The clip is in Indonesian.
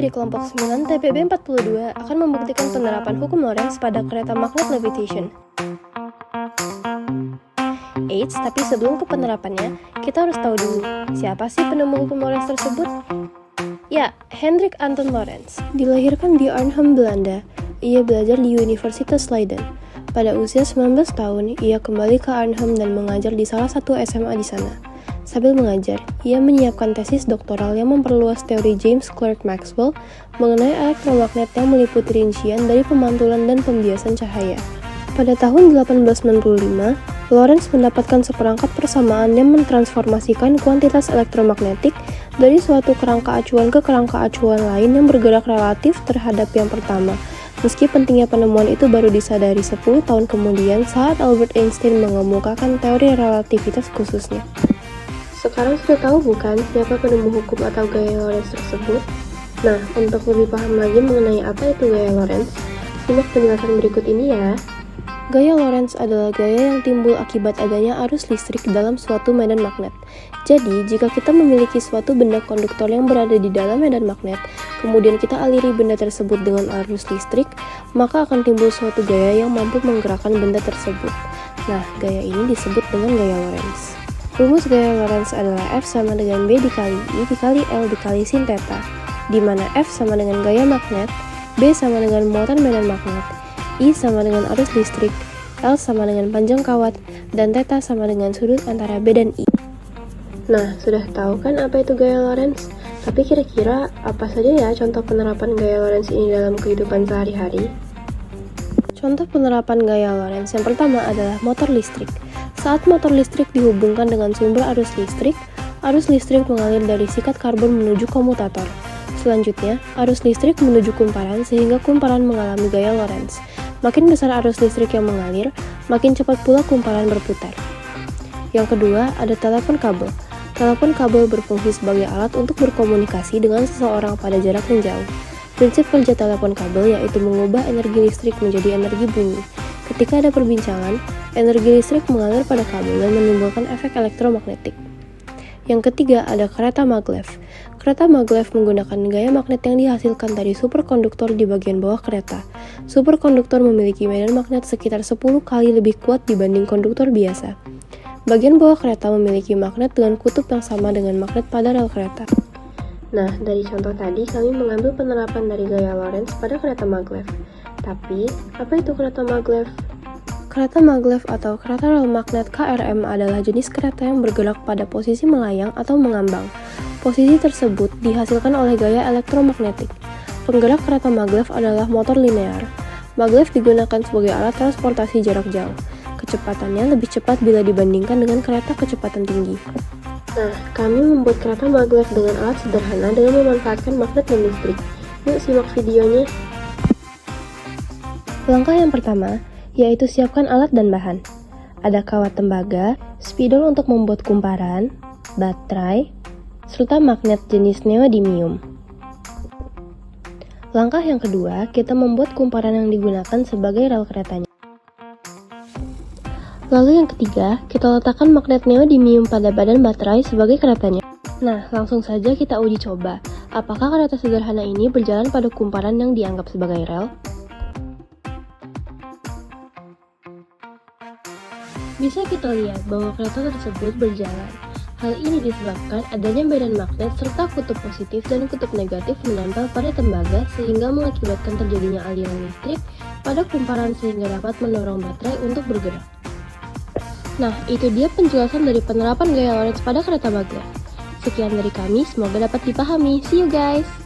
dari kelompok 9 TPB 42 akan membuktikan penerapan hukum Lorentz pada kereta magnet levitation. Eits, tapi sebelum ke penerapannya, kita harus tahu dulu, siapa sih penemu hukum Lorentz tersebut? Ya, Hendrik Anton Lorentz. Dilahirkan di Arnhem, Belanda. Ia belajar di Universitas Leiden. Pada usia 19 tahun, ia kembali ke Arnhem dan mengajar di salah satu SMA di sana. Sambil mengajar, ia menyiapkan tesis doktoral yang memperluas teori James Clerk Maxwell mengenai elektromagnet yang meliputi rincian dari pemantulan dan pembiasan cahaya. Pada tahun 1895, Lorentz mendapatkan seperangkat persamaan yang mentransformasikan kuantitas elektromagnetik dari suatu kerangka acuan ke kerangka acuan lain yang bergerak relatif terhadap yang pertama. Meski pentingnya penemuan itu baru disadari 10 tahun kemudian saat Albert Einstein mengemukakan teori relativitas khususnya. Sekarang sudah tahu bukan siapa penemu hukum atau gaya Lorentz tersebut? Nah, untuk lebih paham lagi mengenai apa itu gaya Lorentz, simak penjelasan berikut ini ya. Gaya Lorentz adalah gaya yang timbul akibat adanya arus listrik dalam suatu medan magnet. Jadi, jika kita memiliki suatu benda konduktor yang berada di dalam medan magnet, kemudian kita aliri benda tersebut dengan arus listrik, maka akan timbul suatu gaya yang mampu menggerakkan benda tersebut. Nah, gaya ini disebut dengan gaya Lorentz. Rumus gaya Lorentz adalah F sama dengan B dikali I dikali L dikali sin theta, di mana F sama dengan gaya magnet, B sama dengan muatan medan magnet, I sama dengan arus listrik, L sama dengan panjang kawat, dan theta sama dengan sudut antara B dan I. Nah, sudah tahu kan apa itu gaya Lorentz? Tapi kira-kira apa saja ya contoh penerapan gaya Lorentz ini dalam kehidupan sehari-hari? Contoh penerapan gaya Lorentz yang pertama adalah motor listrik. Saat motor listrik dihubungkan dengan sumber arus listrik mengalir dari sikat karbon menuju komutator. Selanjutnya, arus listrik menuju kumparan sehingga kumparan mengalami gaya Lorentz. Makin besar arus listrik yang mengalir, makin cepat pula kumparan berputar. Yang kedua, ada telepon kabel. Telepon kabel berfungsi sebagai alat untuk berkomunikasi dengan seseorang pada jarak yang jauh. Prinsip kerja telepon kabel yaitu mengubah energi listrik menjadi energi bunyi. Ketika ada perbincangan, energi listrik mengalir pada kabel dan menimbulkan efek elektromagnetik. Yang ketiga ada kereta maglev. Kereta maglev menggunakan gaya magnet yang dihasilkan dari superkonduktor di bagian bawah kereta. Superkonduktor memiliki medan magnet sekitar 10 kali lebih kuat dibanding konduktor biasa. Bagian bawah kereta memiliki magnet dengan kutub yang sama dengan magnet pada rel kereta. Nah, dari contoh tadi kami mengambil penerapan dari gaya Lorentz pada kereta maglev. Tapi, apa itu kereta maglev? Kereta maglev atau kereta rel magnet KRM adalah jenis kereta yang bergerak pada posisi melayang atau mengambang. Posisi tersebut dihasilkan oleh gaya elektromagnetik. Penggerak kereta maglev adalah motor linear. Maglev digunakan sebagai alat transportasi jarak jauh. Kecepatannya lebih cepat bila dibandingkan dengan kereta kecepatan tinggi. Nah, kami membuat kereta maglev dengan alat sederhana dengan memanfaatkan magnet dan listrik. Yuk simak videonya. Langkah yang pertama, yaitu siapkan alat dan bahan. Ada kawat tembaga, spidol untuk membuat kumparan, baterai, serta magnet jenis neodymium. Langkah yang kedua, kita membuat kumparan yang digunakan sebagai rel keretanya. Lalu yang ketiga, kita letakkan magnet neodymium pada badan baterai sebagai keretanya. Nah, langsung saja kita uji coba, apakah kereta sederhana ini berjalan pada kumparan yang dianggap sebagai rel? Bisa kita lihat bahwa kereta tersebut berjalan. Hal ini disebabkan adanya medan magnet serta kutub positif dan kutub negatif menempel pada tembaga sehingga mengakibatkan terjadinya aliran listrik pada kumparan sehingga dapat mendorong baterai untuk bergerak. Nah, itu dia penjelasan dari penerapan gaya Lorentz pada kereta maglev. Sekian dari kami, semoga dapat dipahami. See you guys!